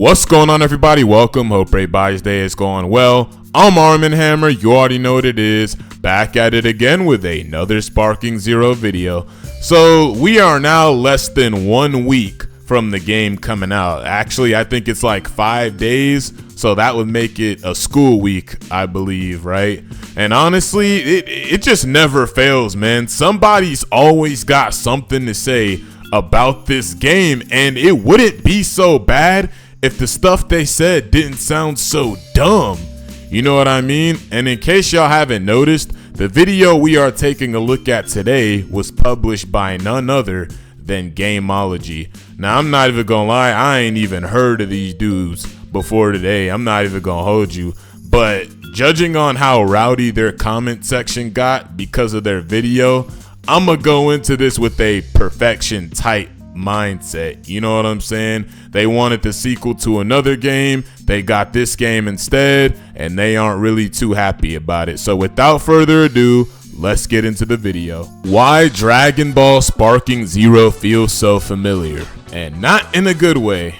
What's going on, everybody? Welcome. Hope everybody's day is going well. I'm Arm and Hammer. You already know what it is. Back at it again with another Sparking Zero video. So we are now less than 1 week from the game coming out. Actually, I think it's like 5 days. So that would make it a school week, I believe, right? And honestly, it just never fails, man. Somebody's always got something to say about this game, and it wouldn't be so bad if the stuff they said didn't sound so dumb. You know what I mean? And in case y'all haven't noticed, the video we are taking a look at today was published by none other than EVER-Gamology. Now, I'm not even gonna lie, I ain't even heard of these dudes before today. I'm not even gonna hold you, but judging on how rowdy their comment section got because of their video, I'm gonna go into this with a perfection type mindset. You know what I'm saying? They wanted the sequel to another game, they got this game instead, and they aren't really too happy about it. So without further ado, let's get into the video. Why Dragon Ball Sparking Zero feels so familiar, and not in a good way.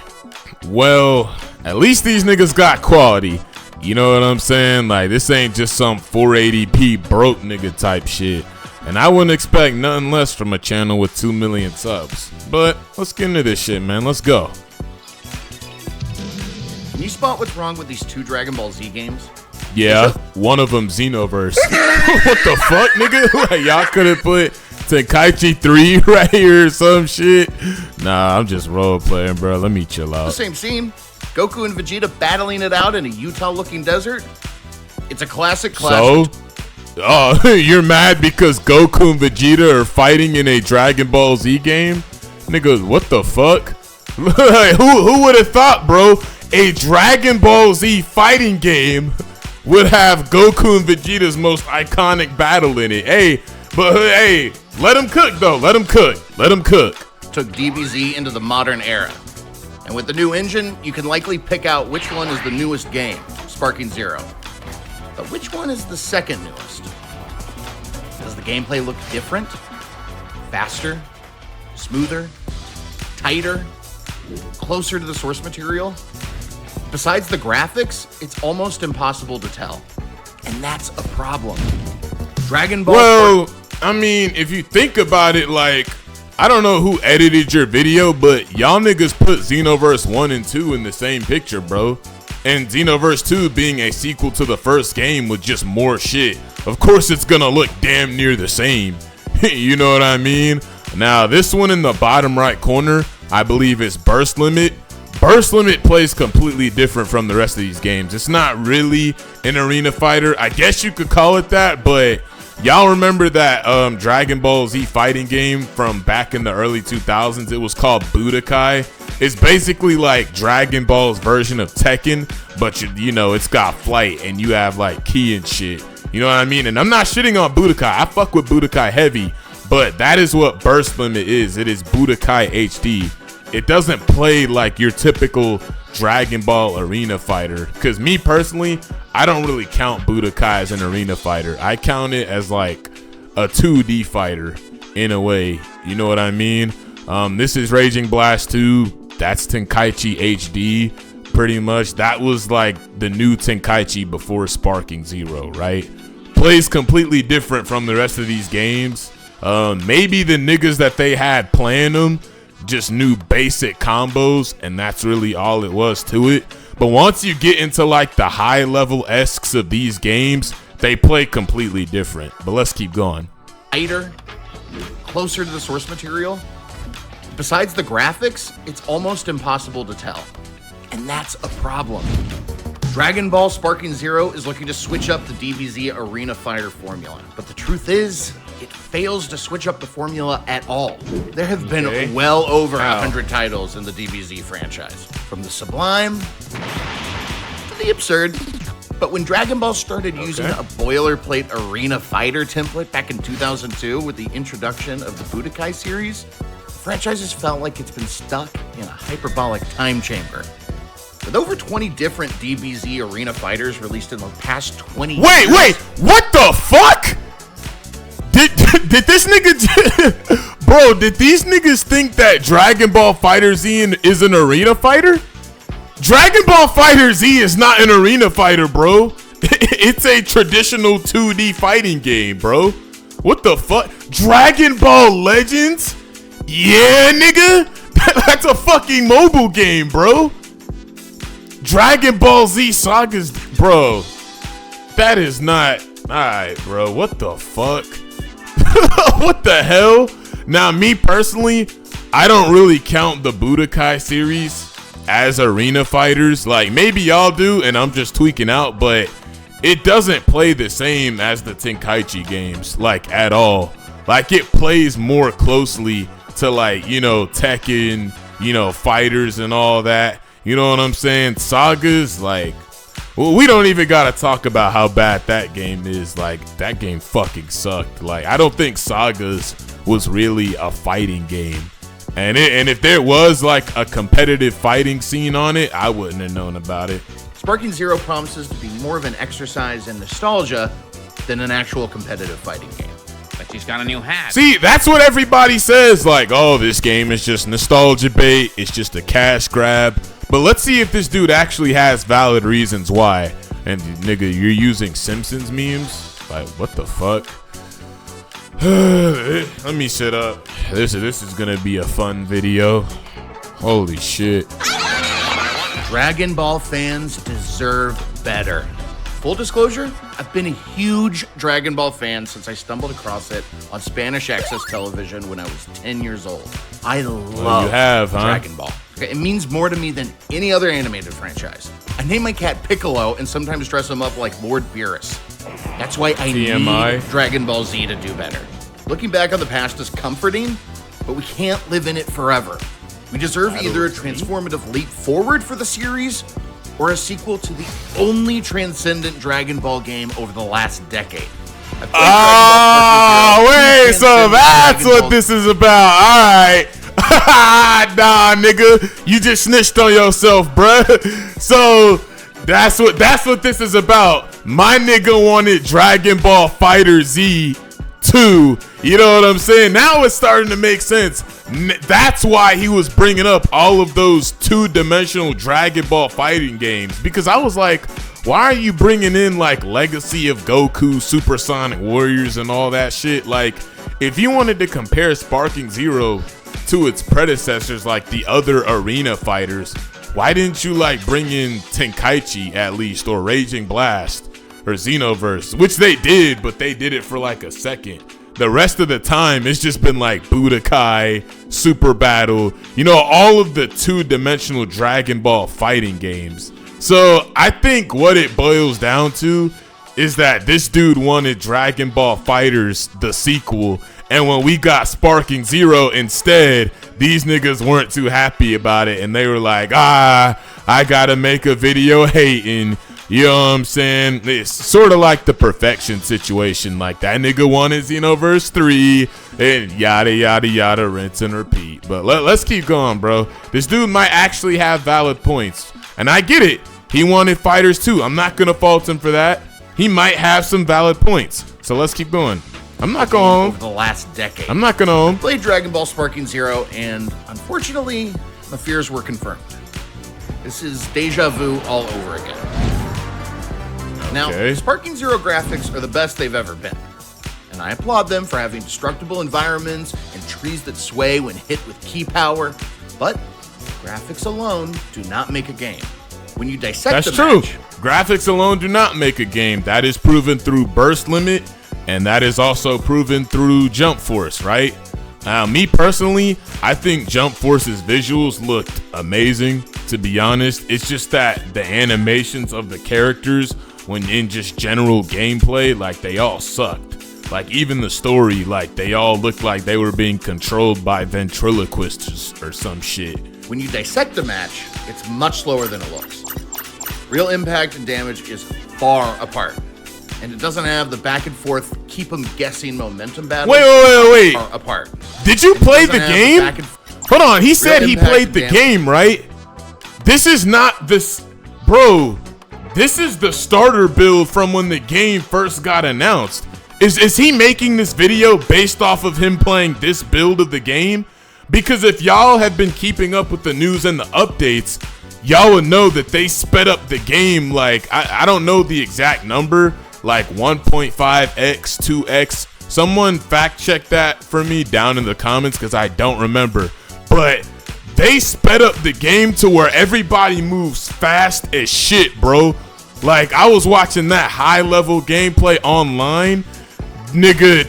Well, at least these niggas got quality. You know what I'm saying? Like, this ain't just some 480p broke nigga type shit. And I wouldn't expect nothing less from a channel with 2 million subs. But let's get into this shit, man. Let's go. Can you spot what's wrong with these two Dragon Ball Z games? Yeah, one of them Xenoverse. What the fuck, nigga? Like, y'all could have put Tenkaichi 3 right here or some shit. Nah, I'm just role playing, bro. Let me chill out. The same scene. Goku and Vegeta battling it out in a Utah-looking desert. It's a classic clash. So? Oh, you're mad because Goku and Vegeta are fighting in a Dragon Ball Z game? Nigga, what the fuck? Who would have thought, bro, a Dragon Ball Z fighting game would have Goku and Vegeta's most iconic battle in it? Hey, but hey, let him cook though. Let him cook. Let him cook. Took DBZ into the modern era. And with the new engine, you can likely pick out which one is the newest game, Sparking Zero. But which one is the second newest? Does the gameplay look different? Faster? Smoother? Tighter? Closer to the source material? Besides the graphics, it's almost impossible to tell. And that's a problem. Dragon Ball... Well, I mean, if you think about it, like, I don't know who edited your video, but y'all niggas put Xenoverse 1 and 2 in the same picture, bro. And Xenoverse 2 being a sequel to the first game with just more shit. Of course it's gonna look damn near the same. You know what I mean? Now this one in the bottom right corner, I believe is Burst Limit. Burst Limit plays completely different from the rest of these games. It's not really an arena fighter. I guess you could call it that, but y'all remember that Dragon Ball Z fighting game from back in the early 2000s? It was called Budokai. It's basically like Dragon Ball's version of Tekken, but you know, it's got flight and you have like ki and shit. You know what I mean? And I'm not shitting on Budokai. I fuck with Budokai heavy, but that is what Burst Limit is. It is Budokai HD. It doesn't play like your typical Dragon Ball arena fighter. Cause me personally, I don't really count Budokai as an arena fighter. I count it as like a 2D fighter in a way. You know what I mean? This is Raging Blast 2. That's Tenkaichi HD, pretty much. That was like the new Tenkaichi before Sparking Zero, right? Plays completely different from the rest of these games. Maybe the niggas that they had playing them just knew basic combos, and that's really all it was to it. But once you get into like the high level esques of these games, they play completely different. But let's keep going. Tighter, closer to the source material. Besides the graphics, it's almost impossible to tell. And that's a problem. Dragon Ball Sparking Zero is looking to switch up the DBZ arena fighter formula. But the truth is, it fails to switch up the formula at all. There have been well over 100 titles in the DBZ franchise. From the sublime to the absurd. But when Dragon Ball started using a boilerplate arena fighter template back in 2002 with the introduction of the Budokai series, franchises felt like it's been stuck in a hyperbolic time chamber. With over 20 different DBZ arena fighters released in the past 20 years. Wait, what the fuck? Did this nigga, bro, did these niggas think that Dragon Ball FighterZ is an arena fighter? Dragon Ball Fighter Z is not an arena fighter, bro. It's a traditional 2D fighting game, bro. What the fuck? Dragon Ball Legends? Yeah, nigga. That's a fucking mobile game, bro. Dragon Ball Z Sagas, bro. That is not. Alright, bro. What the fuck? What the hell? Now, me personally, I don't really count the Budokai series as arena fighters. Like, maybe y'all do, and I'm just tweaking out, but it doesn't play the same as the Tenkaichi games, like, at all. Like, it plays more closely to, like, you know, Tekken, you know, fighters and all that. You know what I'm saying? Sagas, like, well, we don't even gotta talk about how bad that game is. Like, that game fucking sucked. Like, I don't think Sagas was really a fighting game. And if there was, like, a competitive fighting scene on it, I wouldn't have known about it. Sparking Zero promises to be more of an exercise in nostalgia than an actual competitive fighting game. But she's got a new hat. See, that's what everybody says. Like, oh, this game is just nostalgia bait. It's just a cash grab. But let's see if this dude actually has valid reasons why. And nigga, you're using Simpsons memes? Like, what the fuck? Let me sit up. This is gonna be a fun video. Holy shit. Dragon Ball fans deserve better. Full disclosure, I've been a huge Dragon Ball fan since I stumbled across it on Spanish Access Television when I was 10 years old. I love Dragon Ball. It means more to me than any other animated franchise. I name my cat Piccolo and sometimes dress him up like Lord Beerus. That's why I need Dragon Ball Z to do better. Looking back on the past is comforting, but we can't live in it forever. We deserve either a transformative leap forward for the series or a sequel to the only transcendent Dragon Ball game over the last decade. Oh, wait, so that's what this is about. All right. Nah, nigga, you just snitched on yourself, bruh. So that's what this is about. My nigga wanted Dragon Ball Fighter Z 2. You know what I'm saying? Now it's starting to make sense. That's why he was bringing up all of those two-dimensional Dragon Ball fighting games, because I was like, why are you bringing in like Legacy of Goku, Supersonic Warriors, and all that shit? Like, if you wanted to compare Sparking Zero to its predecessors, like the other arena fighters, why didn't you like bring in Tenkaichi at least, or Raging Blast, or Xenoverse? Which they did, but they did it for like a second. The rest of the time, it's just been like Budokai, Super Battle, you know, all of the two-dimensional Dragon Ball fighting games. So I think what it boils down to is that this dude wanted Dragon Ball Fighters, the sequel, and when we got Sparking Zero instead, these niggas weren't too happy about it, and they were like, I gotta make a video hating. You know what I'm saying? It's sort of like the Perfection situation. Like, that nigga wanted Xenoverse 3 and yada, yada, yada, rinse and repeat. But let's keep going, bro. This dude might actually have valid points. And I get it. He wanted Fighters 2. I'm not going to fault him for that. He might have some valid points. So let's keep going. I'm not going over the last decade. I'm not going home. Played Dragon Ball Sparking Zero, and unfortunately, my fears were confirmed. This is deja vu all over again. Now, Sparking Zero graphics are the best they've ever been, and I applaud them for having destructible environments and trees that sway when hit with ki power, but graphics alone do not make a game. When you dissect the match, graphics alone do not make a game. That is proven through burst limit, and that is also proven through jump force, right? Now, me personally, I think Jump Force's visuals looked amazing, to be honest. It's just that the animations of the characters, when in just general gameplay, like, they all sucked. Like, even the story, like, they all looked like they were being controlled by ventriloquists or some shit. When you dissect the match, it's much slower than it looks. Real impact and damage is far apart. And it doesn't have the back and forth, keep them guessing momentum battles. Wait. Far apart. Did you play the game? Hold on, he said he played the game, right? This is not this, bro. This is the starter build from when the game first got announced. Is he making this video based off of him playing this build of the game? Because if y'all have been keeping up with the news and the updates, y'all would know that they sped up the game. Like, I don't know the exact number, like 1.5x, 2x. Someone fact check that for me down in the comments, because I don't remember. But they sped up the game to where everybody moves fast as shit, bro. Like, I was watching that high level gameplay online, nigga.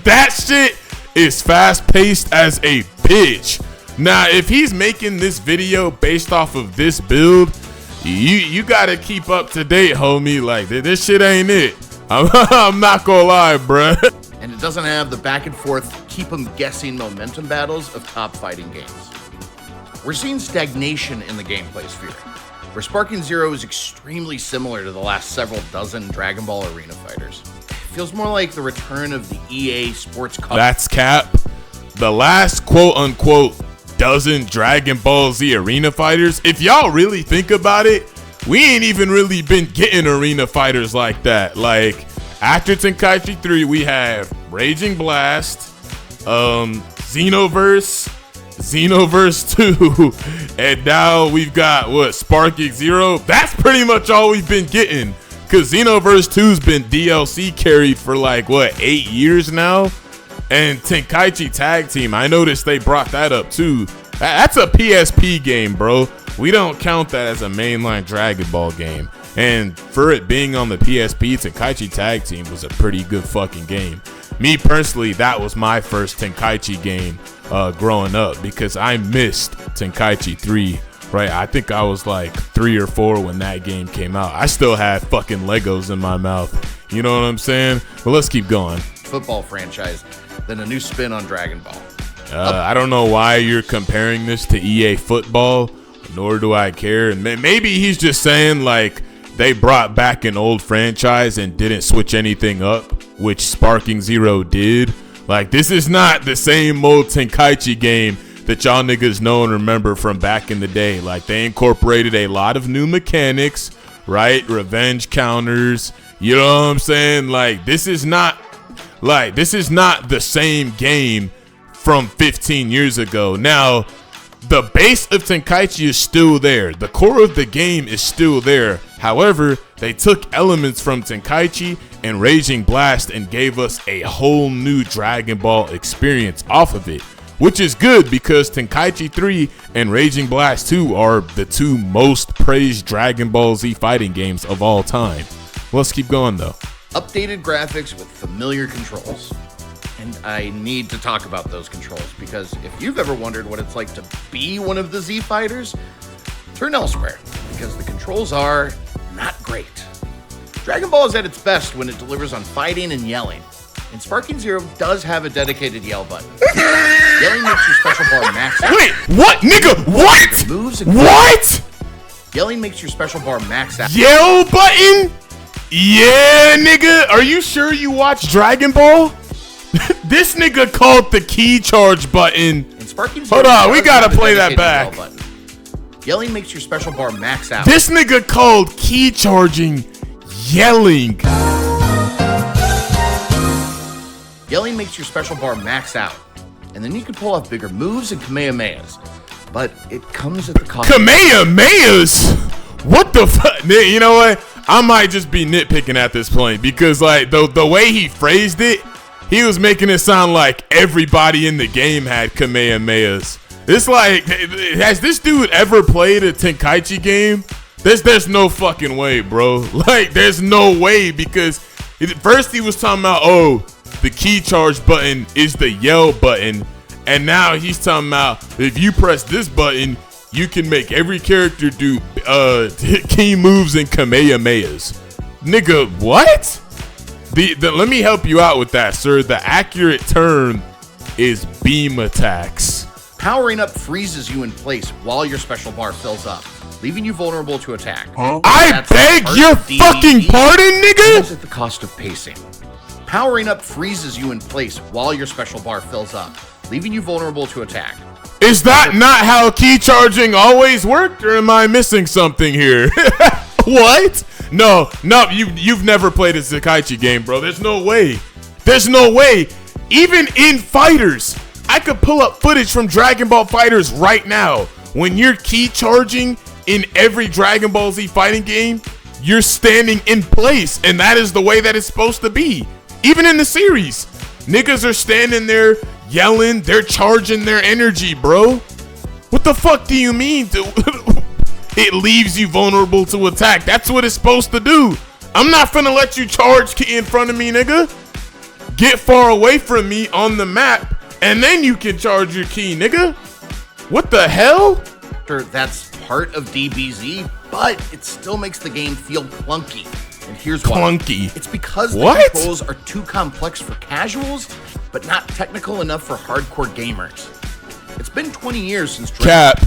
That shit is fast paced as a bitch. Now, if he's making this video based off of this build, you gotta keep up to date, homie. Like, this shit ain't it. I'm not gonna lie, bruh. And it doesn't have the back and forth, keep them guessing momentum battles of top fighting games. We're seeing stagnation in the gameplay sphere, where Sparking Zero is extremely similar to the last several dozen Dragon Ball arena fighters. It feels more like the return of the EA Sports Cup. That's cap. The last quote-unquote dozen Dragon Ball Z arena fighters, if y'all really think about it, we ain't even really been getting arena fighters like that. Like, after Tenkaichi 3, we have Raging Blast, Xenoverse 2, and now we've got, what, SparkingZero? That's pretty much all we've been getting, because Xenoverse 2's been DLC carried for, like, what, 8 years now? And Tenkaichi Tag Team, I noticed they brought that up too. That's a PSP game, bro. We don't count that as a mainline Dragon Ball game. And for it being on the PSP, Tenkaichi Tag Team was a pretty good fucking game. Me personally, that was my first Tenkaichi game growing up, because I missed Tenkaichi 3, right? I think I was like 3 or 4 when that game came out. I still had fucking Legos in my mouth. You know what I'm saying? But let's keep going. Football franchise, then a new spin on Dragon Ball. I don't know why you're comparing this to EA Football, nor do I care. And maybe he's just saying, like, they brought back an old franchise and didn't switch anything up, which Sparking Zero did. Like, this is not the same old Tenkaichi game that y'all niggas know and remember from back in the day. Like, they incorporated a lot of new mechanics, right? Revenge counters, you know what I'm saying? Like, this is not the same game from 15 years ago. Now, the base of Tenkaichi is still there. The core of the game is still there. However, they took elements from Tenkaichi and Raging Blast and gave us a whole new Dragon Ball experience off of it, which is good, because Tenkaichi 3 and Raging Blast 2 are the two most praised Dragon Ball Z fighting games of all time. Let's keep going though. Updated graphics with familiar controls. And I need to talk about those controls, because if you've ever wondered what it's like to be one of the Z fighters, turn elsewhere, because the controls are not great. Dragon Ball is at its best when it delivers on fighting and yelling, and Sparking Zero does have a dedicated yell button. Yelling makes your special bar max out. Wait, what, nigga? What? Moves and what? Yelling makes your special bar max out. Yell button? Yeah, nigga. Are you sure you watch Dragon Ball? This nigga called the key charge button. Hold on, we gotta play that back. Yelling makes your special bar max out. This nigga called key charging yelling. Yelling makes your special bar max out, and then you can pull off bigger moves and Kamehamehas, but it comes at the cost. Kamehamehas? What the fuck? You know what? I might just be nitpicking at this point, because like the way he phrased it, he was making it sound like everybody in the game had Kamehamehas. It's like, has this dude ever played a Tenkaichi game? There's no fucking way, bro. Like, there's no way, because first he was talking about, oh, the key charge button is the yell button, and now he's talking about if you press this button, you can make every character do key moves and Kamehamehas. Nigga, what? Let me help you out with that, sir. The accurate term is beam attacks. Powering up freezes you in place while your special bar fills up, leaving you vulnerable to attack. Huh? I beg your fucking pardon, nigga? At the cost of pacing. Powering up freezes you in place while your special bar fills up, leaving you vulnerable to attack. Is that not how key charging always worked, or am I missing something here? What? No, you've never played a Tenkaichi game, bro. There's no way. There's no way. Even in fighters, I could pull up footage from Dragon Ball Fighters right now. When you're key charging, in every Dragon Ball Z fighting game, you're standing in place, and that is the way that it's supposed to be. Even in the series, niggas are standing there yelling, they're charging their energy, bro. What the fuck do you mean? It leaves you vulnerable to attack. That's what it's supposed to do. I'm not finna let you charge in front of me, nigga. Get far away from me on the map, and then you can charge your ki, nigga. What the hell? Sure, that's part of DBZ, but it still makes the game feel clunky. And here's why. Clunky. It's because the controls are too complex for casuals, but not technical enough for hardcore gamers. It's been 20 years since Cap.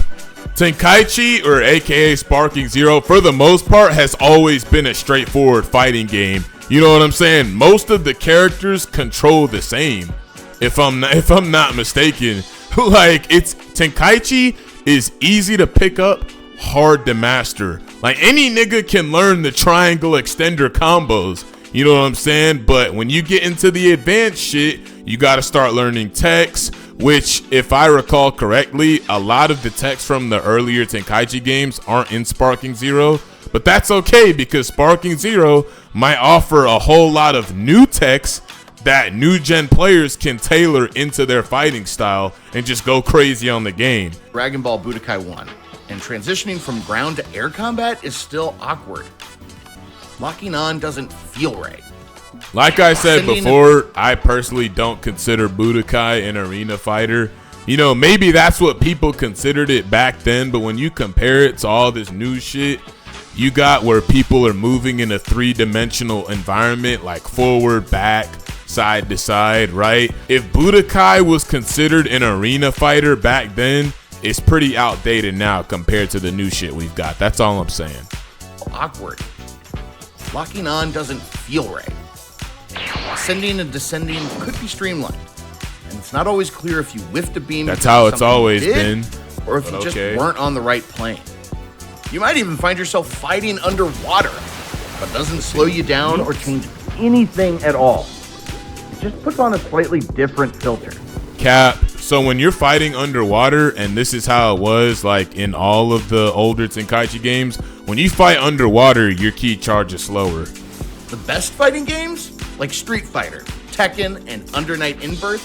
Tenkaichi, or aka Sparking Zero, for the most part has always been a straightforward fighting game. You know what I'm saying? Most of the characters control the same. If I'm not mistaken. Like, it's Tenkaichi is easy to pick up, hard to master. Like, any nigga can learn the triangle extender combos. You know what I'm saying? But when you get into the advanced shit, you gotta start learning text, which, if I recall correctly, a lot of the text from the earlier Tenkaichi games aren't in Sparking Zero. But that's okay, because Sparking Zero might offer a whole lot of new text that new gen players can tailor into their fighting style and just go crazy on the game. Dragon Ball Budokai 1, and transitioning from ground to air combat is still awkward. Locking on doesn't feel right. Like I said before, I personally don't consider Budokai an arena fighter. You know, maybe that's what people considered it back then, but when you compare it to all this new shit you got where people are moving in a three-dimensional environment, like forward, back, side to side, right? If Budokai was considered an arena fighter back then, it's pretty outdated now compared to the new shit we've got. That's all I'm saying. Awkward. Locking on doesn't feel right. Ascending and descending could be streamlined, and it's not always clear if you whiffed a beam. That's how it's always been. Or if you just weren't on the right plane. You might even find yourself fighting underwater, but doesn't slow you down or change anything at all. It just puts on a slightly different filter. Cap. So when you're fighting underwater, and this is how it was like in all of the older Tenkaichi games, when you fight underwater, your ki charge is slower. The best fighting games, like Street Fighter, Tekken, and Under Night Inbirth,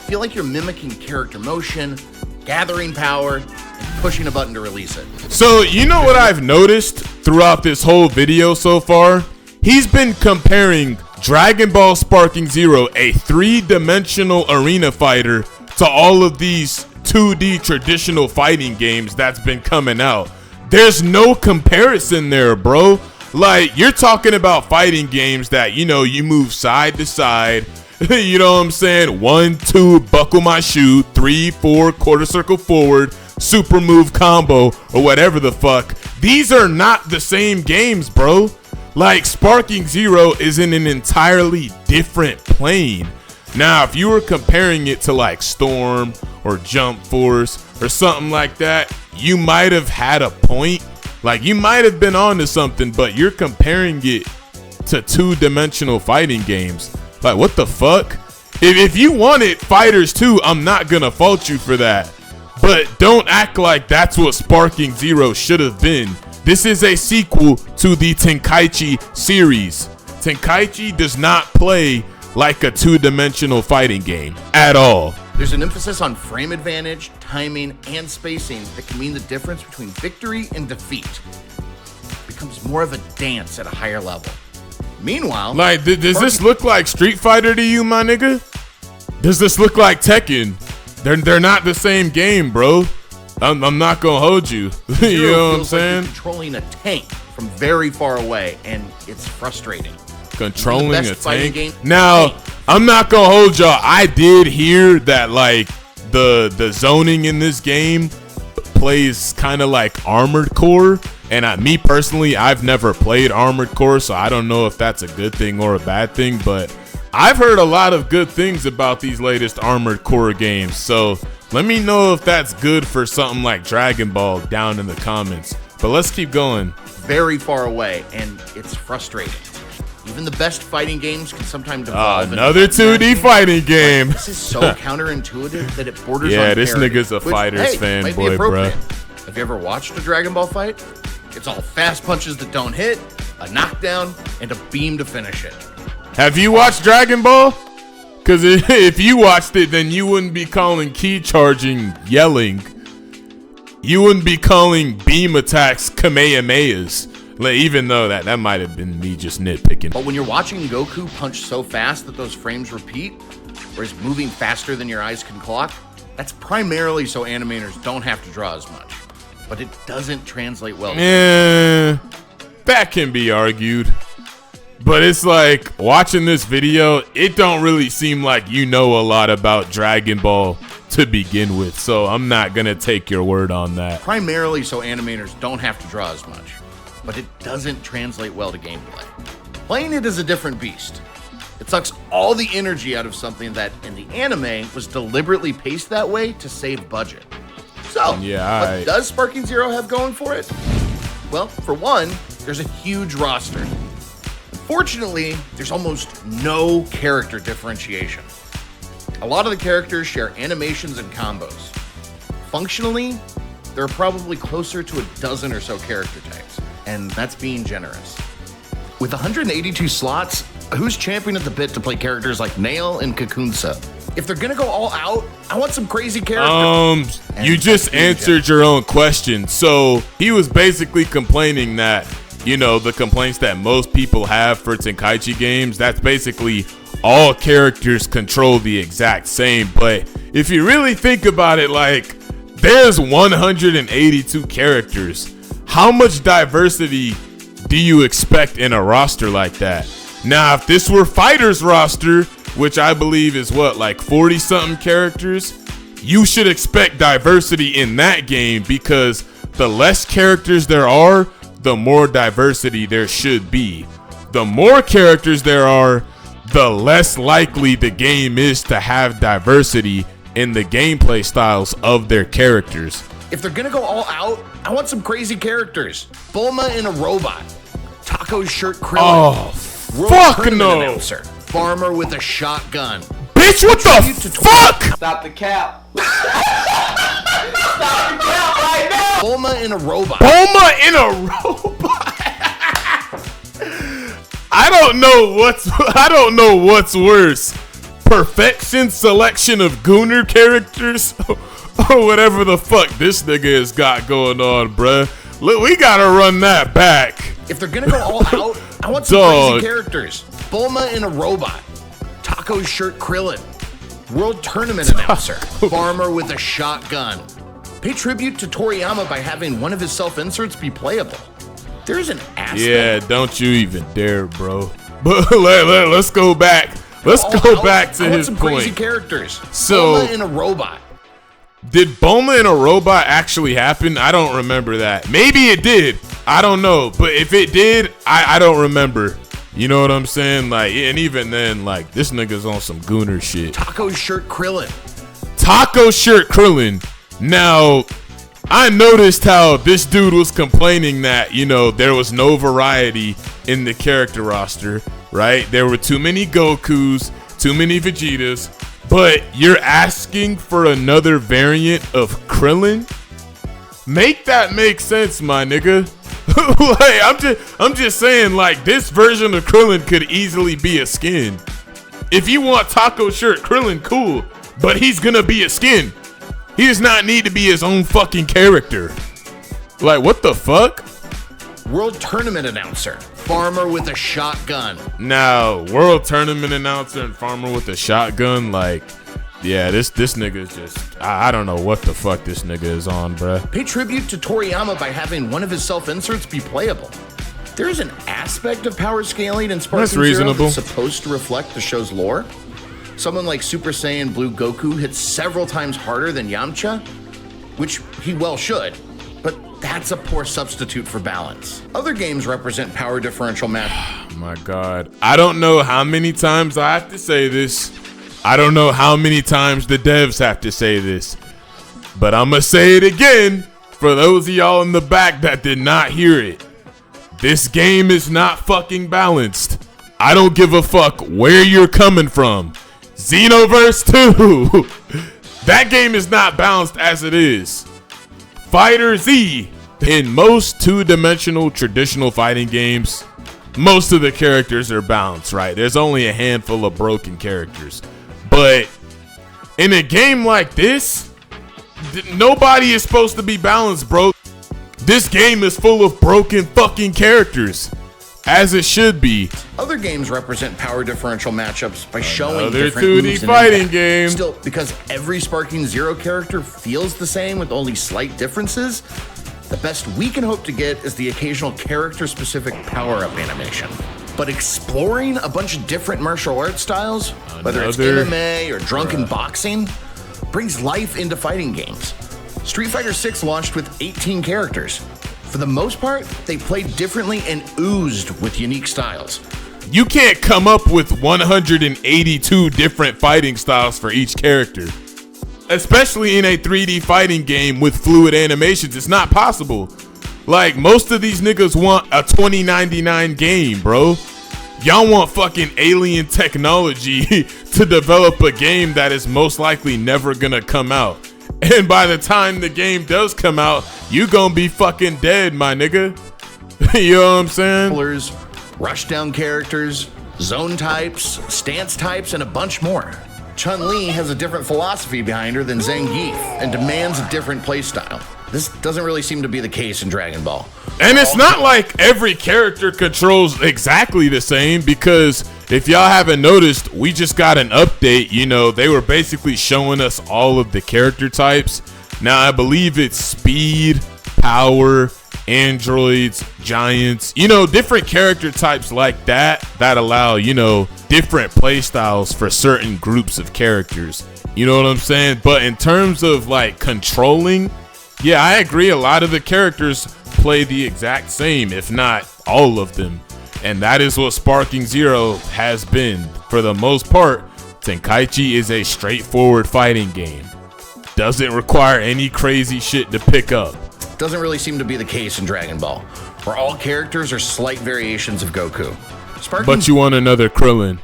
feel like you're mimicking character motion, gathering power, and pushing a button to release it. So, you know what I've noticed throughout this whole video so far? He's been comparing Dragon Ball Sparking Zero, a three-dimensional arena fighter, to all of these 2D traditional fighting games that's been coming out. There's no comparison there, bro. Like, you're talking about fighting games that, you know, you move side to side. You know what I'm saying? 1, 2, buckle my shoe. 3, 4, quarter circle forward, super move combo, or whatever the fuck. These are not the same games, bro. Like, Sparking Zero is in an entirely different plane. Now, if you were comparing it to like Storm or Jump Force or something like that, you might have had a point. Like, you might have been onto something, but you're comparing it to two-dimensional fighting games. Like, what the fuck? If you wanted Fighters 2, I'm not gonna fault you for that. But don't act like that's what Sparking Zero should have been. This is a sequel to the Tenkaichi series. Tenkaichi does not play like a two-dimensional fighting game at all. There's an emphasis on frame advantage, timing, and spacing that can mean the difference between victory and defeat. It becomes more of a dance at a higher level. Meanwhile, like, does this look like Street Fighter to you, my nigga? Does this look like Tekken? They're not the same game, bro. I'm not gonna hold you. You know what I'm saying? Like you're controlling a tank from very far away, and it's frustrating. Controlling a tank. Now, I'm not gonna hold y'all. I did hear that like the zoning in this game plays kind of like Armored Core, and me personally, I've never played Armored Core, so I don't know if that's a good thing or a bad thing, but I've heard a lot of good things about these latest Armored Core games. So let me know if that's good for something like Dragon Ball down in the comments. But let's keep going. Very far away, and it's frustrating. Even the best fighting games can sometimes devolve another 2D fighting game. This is so counterintuitive that it borders on yeah, this parody, nigga's a Fighters fanboy, bro. Have you ever watched a Dragon Ball fight? It's all fast punches that don't hit, a knockdown, and a beam to finish it. Have you watched Dragon Ball? Because if you watched it, then you wouldn't be calling key charging yelling. You wouldn't be calling beam attacks Kamehamehas. Like, even though that might have been me just nitpicking. But when you're watching Goku punch so fast that those frames repeat, or he's moving faster than your eyes can clock, that's primarily so animators don't have to draw as much. But it doesn't translate well. That can be argued. But it's like, watching this video, it don't really seem like you know a lot about Dragon Ball to begin with. So I'm not going to take your word on that. Primarily so animators don't have to draw as much. But it doesn't translate well to gameplay. Playing it is a different beast. It sucks all the energy out of something that, in the anime, was deliberately paced that way to save budget. So, what does SparkingZero have going for it? Well, for one, there's a huge roster. Unfortunately, there's almost no character differentiation. A lot of the characters share animations and combos. Functionally, there are probably closer to a dozen or so character types, and that's being generous. With 182 slots, who's champing at the bit to play characters like Nail and Kakunsa? If they're gonna go all out, I want some crazy characters. You just answered your own question. So he was basically complaining that, you know, the complaints that most people have for Tenkaichi games, that's basically all characters control the exact same. But if you really think about it, like, there's 182 characters. How much diversity do you expect in a roster like that? Now, if this were Fighter's roster, which I believe is what, like 40 something characters, you should expect diversity in that game, because the less characters there are, the more diversity there should be. The more characters there are, the less likely the game is to have diversity in the gameplay styles of their characters. If they're gonna go all out, I want some crazy characters. Bulma in a robot. Taco's shirt Krillin. Oh, fuck no. Announcer. Farmer with a shotgun. Bitch, what the fuck? Stop the cap. Stop the cap right now. Bulma in a robot. Bulma in a robot. I don't know what's worse. Perfection selection of Gooner characters or whatever the fuck this nigga has got going on, bruh. Look, we gotta run that back. If they're gonna go all out, I want some crazy characters. Bulma in a robot. Taco's shirt Krillin. World tournament announcer. Farmer with a shotgun. Pay tribute to Toriyama by having one of his self-inserts be playable. There's an aspect. Yeah, don't you even dare, bro. But let's go back. Let's go back to his some point. Crazy characters. So, Bulma in a robot. Did Bulma in a robot actually happen? I don't remember that. Maybe it did. I don't know. But if it did, I don't remember. You know what I'm saying? Like, and even then, like, this nigga's on some Gooner shit. Taco's shirt Krillin. Taco shirt Krillin. Now, I noticed how this dude was complaining that, you know, there was no variety in the character roster, right? There were too many Gokus, too many Vegetas, but you're asking for another variant of Krillin? Make that make sense, my nigga. Like, I'm just saying, like, this version of Krillin could easily be a skin. If you want Taco shirt Krillin, cool, but he's gonna be a skin. He does not need to be his own fucking character. Like, what the fuck? World tournament announcer. Farmer with a shotgun. Now, world tournament announcer and farmer with a shotgun, like, yeah, this nigga is just, I don't know what the fuck this nigga is on, bruh. Pay tribute to Toriyama by having one of his self-inserts be playable. There's an aspect of power scaling in SparkingZero that's supposed to reflect the show's lore. Someone like Super Saiyan Blue Goku hits several times harder than Yamcha, which he well should, but that's a poor substitute for balance. Other games represent power differential match. Oh my God. I don't know how many times I have to say this. I don't know how many times the devs have to say this, but I'm gonna say it again for those of y'all in the back that did not hear it. This game is not fucking balanced. I don't give a fuck where you're coming from. Xenoverse 2, that game is not balanced as it is. Fighter Z. In most two-dimensional traditional fighting games, most of the characters are balanced, right? There's only a handful of broken characters. But in a game like this, nobody is supposed to be balanced, bro. This game is full of broken fucking characters, as it should be. Other games represent power differential matchups by showing Another different 2D moves and fighting impact. game. Still, because every Sparking Zero character feels the same with only slight differences, the best we can hope to get is the occasional character-specific power-up animation. But exploring a bunch of different martial arts styles, whether it's MMA or drunken boxing, brings life into fighting games. Street Fighter VI launched with 18 characters. For the most part, they played differently and oozed with unique styles. You can't come up with 182 different fighting styles for each character. Especially in a 3D fighting game with fluid animations, it's not possible. Like, most of these niggas want a 2099 game, bro. Y'all want fucking alien technology to develop a game that is most likely never gonna come out. And by the time the game does come out, you gonna be fucking dead, my nigga. You know what I'm saying? Rushdown characters, zone types, stance types, and a bunch more. Chun-Li has a different philosophy behind her than Zangief and demands a different playstyle. This doesn't really seem to be the case in Dragon Ball. And it's not like every character controls exactly the same, because if y'all haven't noticed, we just got an update. You know, they were basically showing us all of the character types. Now, I believe it's speed, power, androids, giants, you know, different character types like that allow, you know, different play styles for certain groups of characters. You know what I'm saying? But in terms of like controlling, yeah, I agree. A lot of the characters play the exact same, if not all of them. And that is what Sparking Zero has been. For the most part, Tenkaichi is a straightforward fighting game. Doesn't require any crazy shit to pick up. Doesn't really seem to be the case in Dragon Ball, where all characters are slight variations of Goku. But you want another Krillin.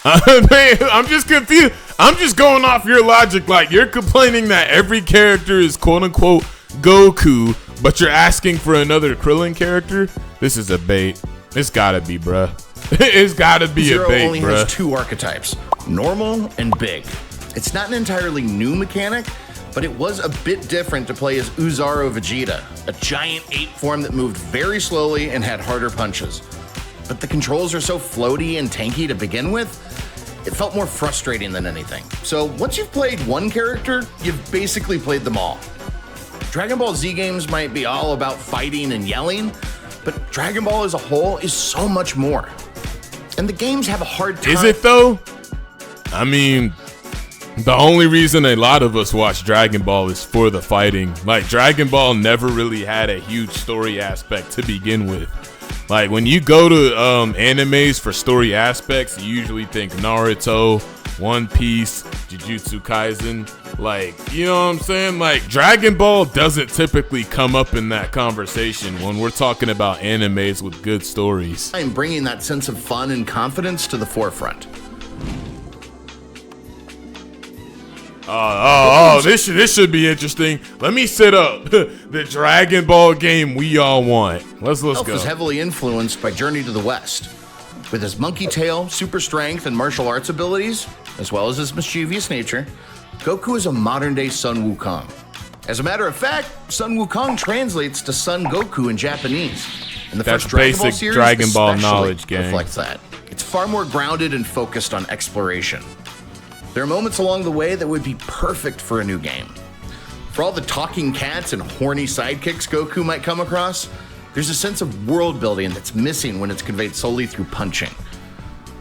Man, I'm just confused. I'm just going off your logic. Like, you're complaining that every character is quote-unquote Goku, but you're asking for another Krillin character? This is a bait. It's gotta be, bruh. It's gotta be Zero a bait, only bruh. has two archetypes, normal and big. It's not an entirely new mechanic, but it was a bit different to play as Uzaro Vegeta, a giant ape form that moved very slowly and had harder punches. But the controls are so floaty and tanky to begin with, it felt more frustrating than anything. So once you've played one character, you've basically played them all. Dragon Ball Z games might be all about fighting and yelling, but Dragon Ball as a whole is so much more. And the games have a hard time. Is it though? I mean, the only reason a lot of us watch Dragon Ball is for the fighting. Like, Dragon Ball never really had a huge story aspect to begin with. Like, when you go to animes for story aspects, you usually think Naruto, One Piece, Jujutsu Kaisen. Like, you know what I'm saying? Like, Dragon Ball doesn't typically come up in that conversation when we're talking about animes with good stories. I'm bringing that sense of fun and confidence to the forefront. This should be interesting. Let me set up the Dragon Ball game we all want. Let's Elf go. is heavily influenced by Journey to the West. With his monkey tail, super strength, and martial arts abilities, as well as his mischievous nature, Goku is a modern-day Sun Wukong. As a matter of fact, Sun Wukong translates to Sun Goku in Japanese. And the That's first Dragon Ball basic series Dragon Ball especially knowledge, gang. reflects that. It's far more grounded and focused on exploration. There are moments along the way that would be perfect for a new game. For all the talking cats and horny sidekicks Goku might come across, there's a sense of world building that's missing when it's conveyed solely through punching.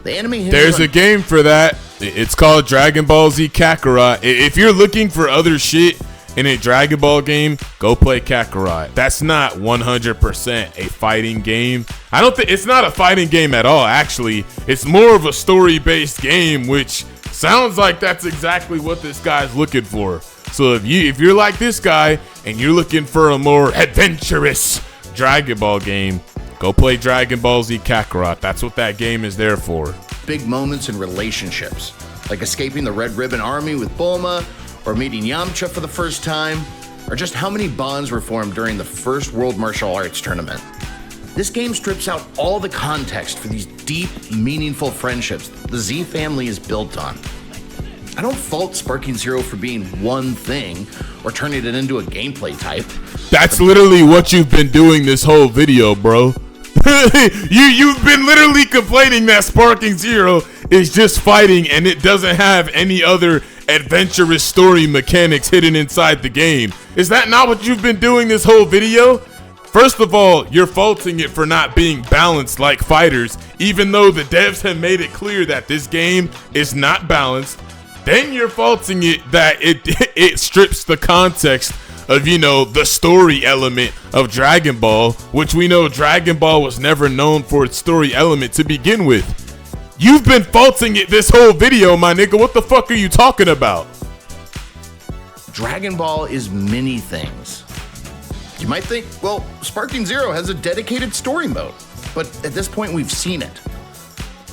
The anime hinges There's on a game for that. It's called Dragon Ball Z Kakarot. If you're looking for other shit in a Dragon Ball game, go play Kakarot. That's not 100% a fighting game. I don't think it's not a fighting game at all, actually. It's more of a story-based game, which sounds like that's exactly what this guy's looking for. So if you're like this guy and you're looking for a more adventurous Dragon Ball game, go play Dragon Ball Z Kakarot. That's what that game is there for. big moments in relationships, like escaping the Red Ribbon Army with Bulma, or meeting Yamcha for the first time. or just how many bonds were formed during the first World Martial Arts Tournament. This game strips out all the context for these deep, meaningful friendships the Z family is built on. I don't fault SparkingZero for being one thing or turning it into a gameplay type. That's literally what you've been doing this whole video, bro. You've been literally complaining that SparkingZero is just fighting and it doesn't have any other adventurous story mechanics hidden inside the game. Is that not what you've been doing this whole video? First of all, you're faulting it for not being balanced like fighters, even though the devs have made it clear that this game is not balanced. Then you're faulting it that it strips the context of, you know, the story element of Dragon Ball, which we know Dragon Ball was never known for its story element to begin with. You've been faulting it this whole video, my nigga. What the fuck are you talking about? Dragon Ball is many things. You might think, well, SparkingZero has a dedicated story mode, but at this point we've seen it.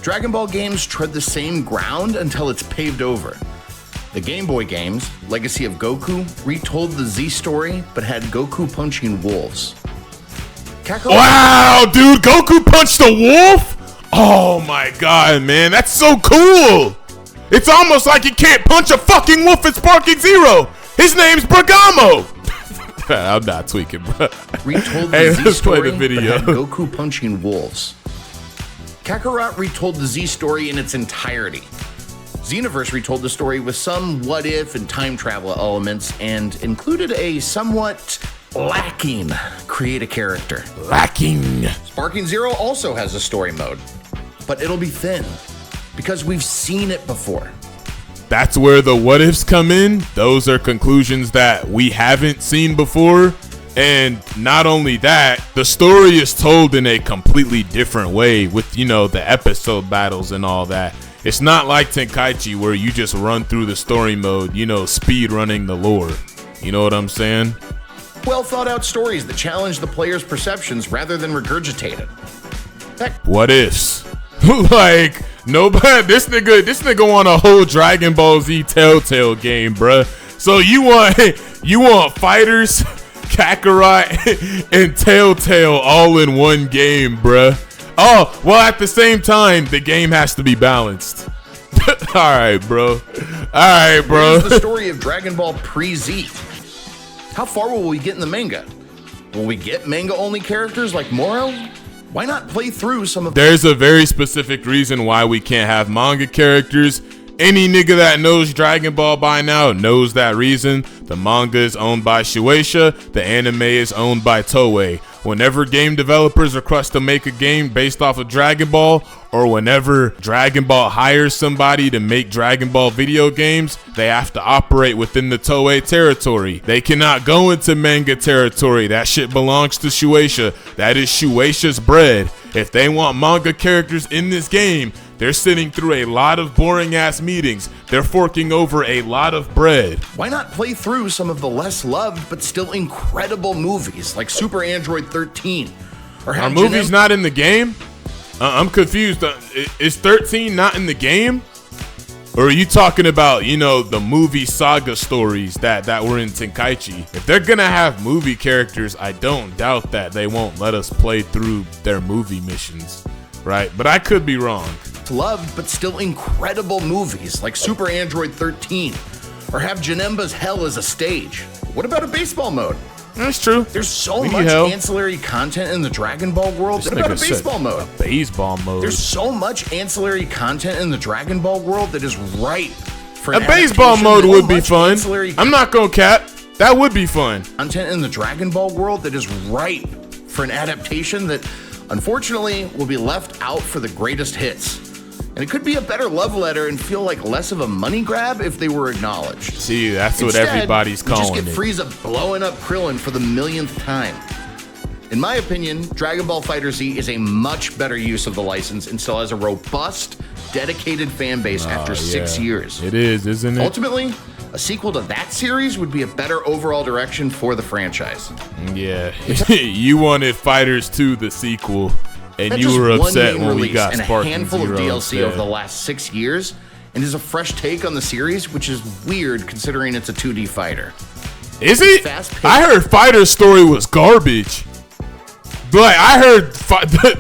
Dragon Ball games tread the same ground until it's paved over. The Game Boy games, Legacy of Goku, retold the Z story, but had Goku punching wolves. Wow, dude, Goku punched a wolf? Oh my god, man, that's so cool! It's almost like you can't punch a fucking wolf at SparkingZero! His name's Bergamo! I'm not tweaking, bro. Retold the Z story, but had Goku punching wolves. Kakarot retold the Z story in its entirety. Xenoverse retold the story with some what-if and time travel elements and included a somewhat lacking create a character. Lacking. SparkingZero also has a story mode, but it'll be thin because we've seen it before. That's where the what-ifs come in. Those are conclusions that we haven't seen before. And not only that, the story is told in a completely different way with, you know, the episode battles and all that. It's not like Tenkaichi where you just run through the story mode, you know, speed running the lore. You know what I'm saying? Well thought out stories that challenge the player's perceptions rather than regurgitate it. Heck, what ifs? Like, nobody, this nigga want a whole Dragon Ball Z Telltale game, bruh. So you want fighters, Kakarot, and Telltale all in one game, bruh. Oh, well, at the same time, the game has to be balanced. Alright, bro. Alright, bro. Here's the story of Dragon Ball pre-Z. How far will we get in the manga? Will we get manga-only characters like Moro? Why not play through some of... There's a very specific reason why we can't have manga characters. Any nigga that knows Dragon Ball by now knows that reason. The manga is owned by Shueisha. The anime is owned by Toei. Whenever game developers request to make a game based off of Dragon Ball, or whenever Dragon Ball hires somebody to make Dragon Ball video games, they have to operate within the Toei territory. They cannot go into manga territory. That shit belongs to Shueisha. That is Shueisha's bread. If they want manga characters in this game, they're sitting through a lot of boring ass meetings. They're forking over a lot of bread. Why not play through some of the less loved but still incredible movies like Super Android 13? Or are movies not in the game? I'm confused. Is 13 not in the game? Or are you talking about, you know, the movie saga stories that were in Tenkaichi? If they're gonna have movie characters, I don't doubt that they won't let us play through their movie missions, right? But I could be wrong. Loved but still incredible movies like Super Android 13, or have Janemba's Hell as a stage. What about a baseball mode? That's true. There's so much ancillary content in the Dragon Ball world. What about a baseball mode? A baseball mode. There's so much ancillary content in the Dragon Ball world that is ripe for a baseball mode would be fun. I'm not gonna cap. That would be fun. Content in the Dragon Ball world that is ripe for an adaptation that unfortunately will be left out for the greatest hits. And it could be a better love letter and feel like less of a money grab if they were acknowledged. See, that's what everybody's calling it. Just get Frieza blowing up Krillin for the millionth time. In my opinion, Dragon Ball FighterZ is a much better use of the license and still has a robust, dedicated fan base after 6 years. It is, isn't it? Ultimately, a sequel to that series would be a better overall direction for the franchise. Yeah, you wanted Fighters 2, the sequel. And you were upset when we got SparkingZero. And a handful of DLC over the last 6 years, and is a fresh take on the series, which is weird considering it's a 2D fighter. Is it? Fast-paced. I heard Fighter Story was garbage. Like, I heard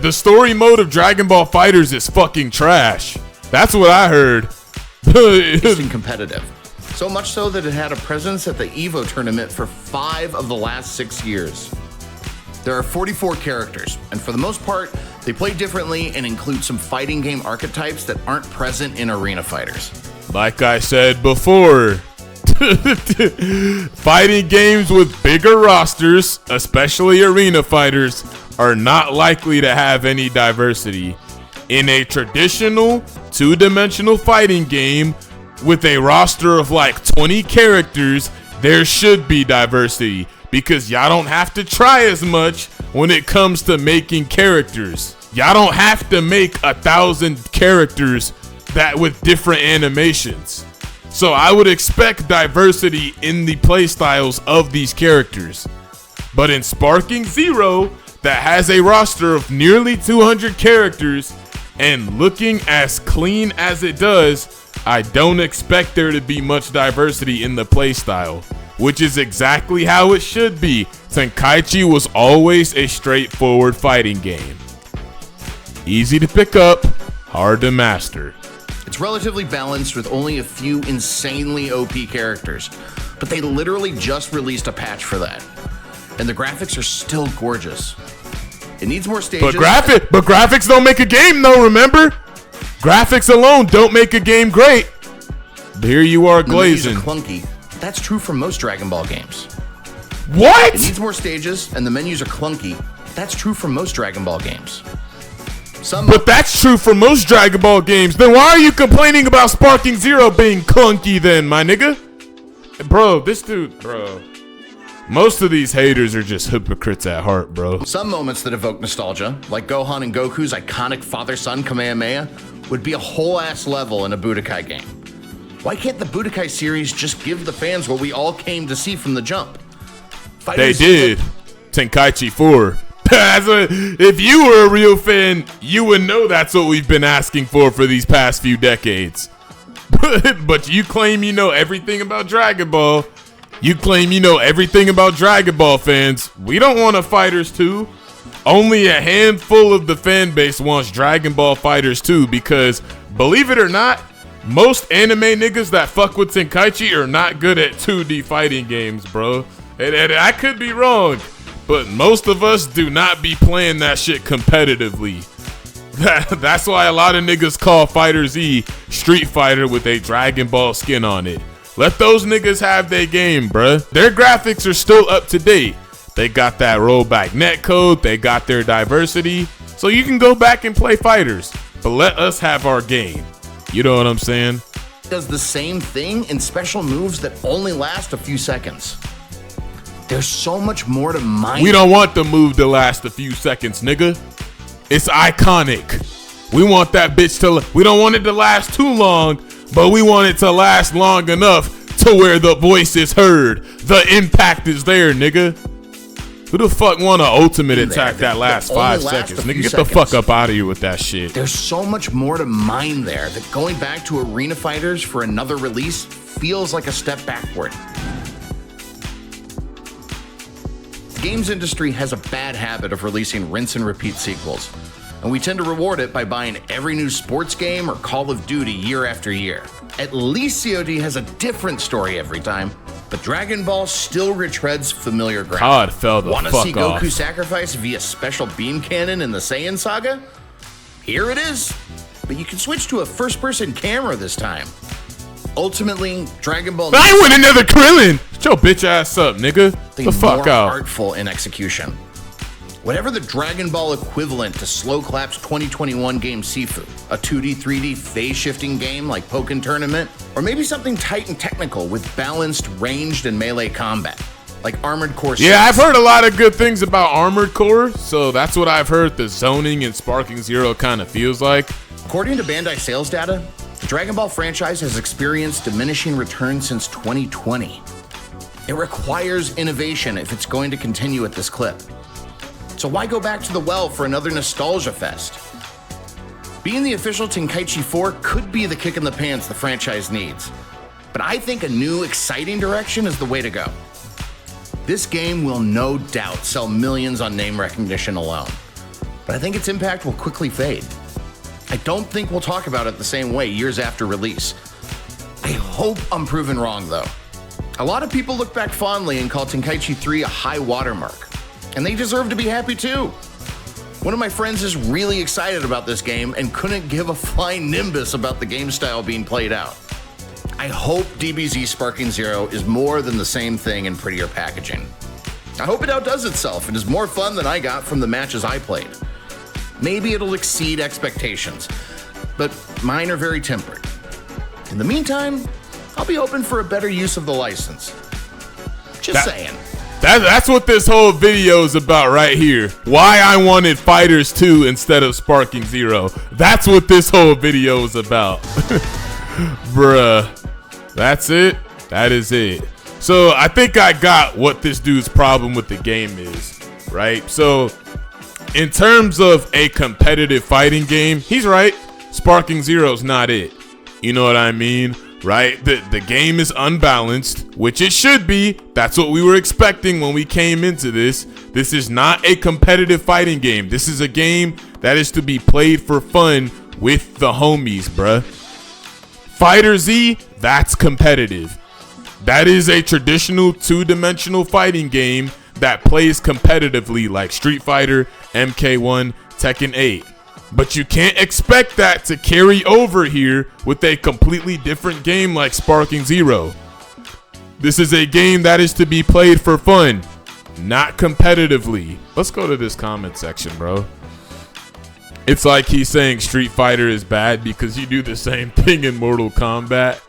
the story mode of Dragon Ball Fighters is fucking trash. That's what I heard. And competitive. So much so that it had a presence at the EVO tournament for 5 of the last 6 years. There are 44 characters, and for the most part, they play differently and include some fighting game archetypes that aren't present in arena fighters. Like I said before, fighting games with bigger rosters, especially arena fighters, are not likely to have any diversity. In a traditional, two-dimensional fighting game with a roster of like 20 characters, there should be diversity, because y'all don't have to try as much when it comes to making characters. Y'all don't have to make 1,000 characters that with different animations. So I would expect diversity in the playstyles of these characters. But in Sparking Zero, that has a roster of nearly 200 characters and looking as clean as it does, I don't expect there to be much diversity in the playstyle, which is exactly how it should be. Tenkaichi was always a straightforward fighting game. Easy to pick up, hard to master. It's relatively balanced with only a few insanely OP characters, but they literally just released a patch for that. And the graphics are still gorgeous. It needs more stages. But graphics don't make a game though, remember? Graphics alone don't make a game great. But here you are glazing. The menus are clunky. That's true for most Dragon Ball games. What? It needs more stages, and the menus are clunky. That's true for most Dragon Ball games. But that's true for most Dragon Ball games. Then why are you complaining about Sparking Zero being clunky then, my nigga? Bro, this dude, bro. Most of these haters are just hypocrites at heart, bro. Some moments that evoke nostalgia, like Gohan and Goku's iconic father-son Kamehameha, would be a whole ass level in a Budokai game. Why can't the Budokai series just give the fans what we all came to see from the jump? They did. Tenkaichi 4. If you were a real fan, you would know that's what we've been asking for these past few decades. But you claim you know everything about Dragon Ball. You claim you know everything about Dragon Ball fans. We don't want a Fighters 2. Only a handful of the fan base wants Dragon Ball Fighters 2 because, believe it or not, most anime niggas that fuck with Tenkaichi are not good at 2D fighting games, bro. And I could be wrong, but most of us do not be playing that shit competitively. That's why a lot of niggas call Fighter Z Street Fighter with a Dragon Ball skin on it. Let those niggas have their game, bruh. Their graphics are still up to date. They got that rollback netcode. They got their diversity. So you can go back and play Fighters. But let us have our game. You know what I'm saying? Does the same thing in special moves that only last a few seconds. There's so much more to mine. We don't want the move to last a few seconds, nigga. It's iconic. We want that bitch to... We don't want it to last too long, but we want it to last long enough to where the voice is heard. The impact is there, nigga. Who the fuck want to ultimate attack that last 5 seconds? Nigga, get the fuck up out of here with that shit. There's so much more to mine there that going back to Arena Fighters for another release feels like a step backward. The games industry has a bad habit of releasing rinse and repeat sequels, and we tend to reward it by buying every new sports game or Call of Duty year after year. At least COD has a different story every time, but Dragon Ball still retreads familiar ground. COD fell the fuck off. Want to see Goku sacrifice via special beam cannon in the Saiyan saga? Here it is, but you can switch to a first-person camera this time. Ultimately, Dragon Ball... I want another Krillin! Shut your bitch ass up, nigga. The fuck more out. Artful in execution. Whatever the Dragon Ball equivalent to Slow Clap's 2021 game Sifu, a 2D, 3D phase-shifting game like Pokken Tournament, or maybe something tight and technical with balanced, ranged, and melee combat, like Armored Core 6. Yeah, I've heard a lot of good things about Armored Core, so that's what I've heard the zoning in Sparking Zero kind of feels like. According to Bandai sales data, the Dragon Ball franchise has experienced diminishing returns since 2020. It requires innovation if it's going to continue at this clip. So why go back to the well for another nostalgia fest? Being the official Tenkaichi 4 could be the kick in the pants the franchise needs, but I think a new, exciting direction is the way to go. This game will no doubt sell millions on name recognition alone, but I think its impact will quickly fade. I don't think we'll talk about it the same way years after release. I hope I'm proven wrong though. A lot of people look back fondly and call Tenkaichi 3 a high watermark, and they deserve to be happy too. One of my friends is really excited about this game and couldn't give a flying nimbus about the game style being played out. I hope DBZ Sparking Zero is more than the same thing in prettier packaging. I hope it outdoes itself and is more fun than I got from the matches I played. Maybe it'll exceed expectations, but mine are very tempered. In the meantime, I'll be open for a better use of the license. Just saying. That's what this whole video is about right here. Why I wanted Fighters 2 instead of Sparking Zero. That's what this whole video is about. Bruh. That's it. That is it. So I think I got what this dude's problem with the game is, right? So in terms of a competitive fighting game, he's right. Sparking Zero's not it. You know what I mean? Right? The game is unbalanced, which it should be. That's what we were expecting when we came into this. This is not a competitive fighting game. This is a game that is to be played for fun with the homies, bruh. Fighter Z, that's competitive. That is a traditional two-dimensional fighting game that plays competitively like Street Fighter, MK1, Tekken 8. But you can't expect that to carry over here with a completely different game like Sparking Zero. This is a game that is to be played for fun, not competitively. Let's go to this comment section, bro. It's like he's saying Street Fighter is bad because you do the same thing in Mortal Kombat.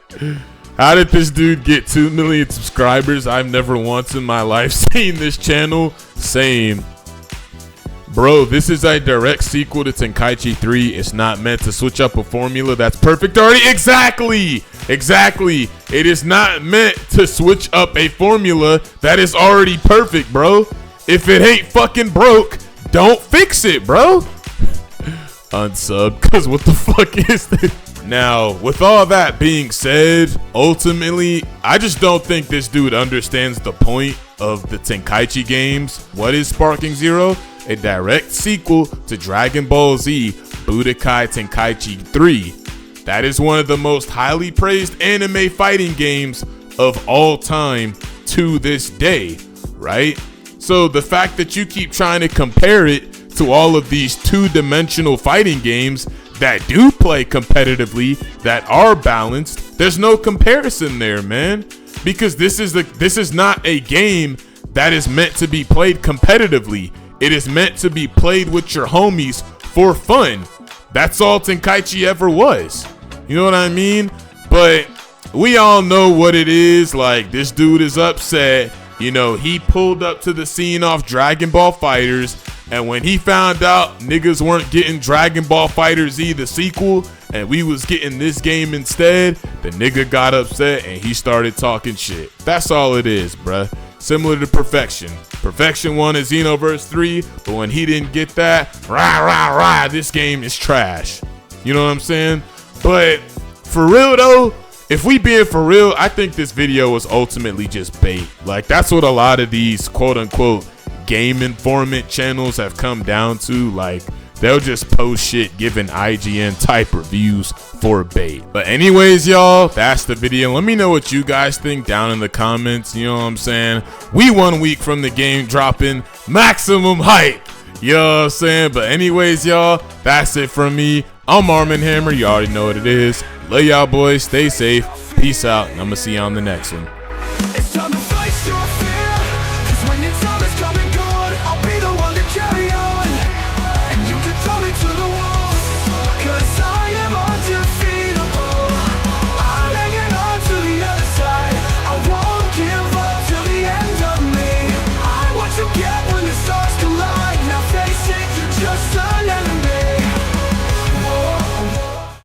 How did this dude get 2 million subscribers? I've never once in my life seen this channel. Same. Bro, this is a direct sequel to Tenkaichi 3. It's not meant to switch up a formula that's perfect already. Exactly. It is not meant to switch up a formula that is already perfect, bro. If it ain't fucking broke, don't fix it, bro. Unsub, because what the fuck is this? Now, with all that being said, ultimately, I just don't think this dude understands the point of the Tenkaichi games. What is Sparking Zero? A direct sequel to Dragon Ball Z Budokai Tenkaichi 3. That is one of the most highly praised anime fighting games of all time to this day, right? So the fact that you keep trying to compare it to all of these two-dimensional fighting games that do play competitively, that are balanced, there's no comparison there, man. Because this is not a game that is meant to be played competitively. It is meant to be played with your homies for fun. That's all Tenkaichi ever was. You know what I mean? But we all know what it is. Like, this dude is upset. You know, he pulled up to the scene off Dragon Ball Fighters, and when he found out niggas weren't getting Dragon Ball Fighter Z the sequel, and we was getting this game instead, the nigga got upset and he started talking shit. That's all it is, bruh. Similar to Perfection. Perfection wanted Xenoverse 3, but when he didn't get that, rah, this game is trash. You know what I'm saying? But for real though, if we being for real, I think this video was ultimately just bait. Like, that's what a lot of these quote unquote game informant channels have come down to. Like, they'll just post shit giving IGN type reviews for bait. But anyways, y'all, that's the video. Let me know what you guys think down in the comments. You know what I'm saying? We 1 week from the game dropping. Maximum hype. You know what I'm saying? But anyways, y'all, that's it from me. I'm Armin Hammer. You already know what it is. Love y'all boys. Stay safe. Peace out. And I'm going to see you on the next one. It's time to face your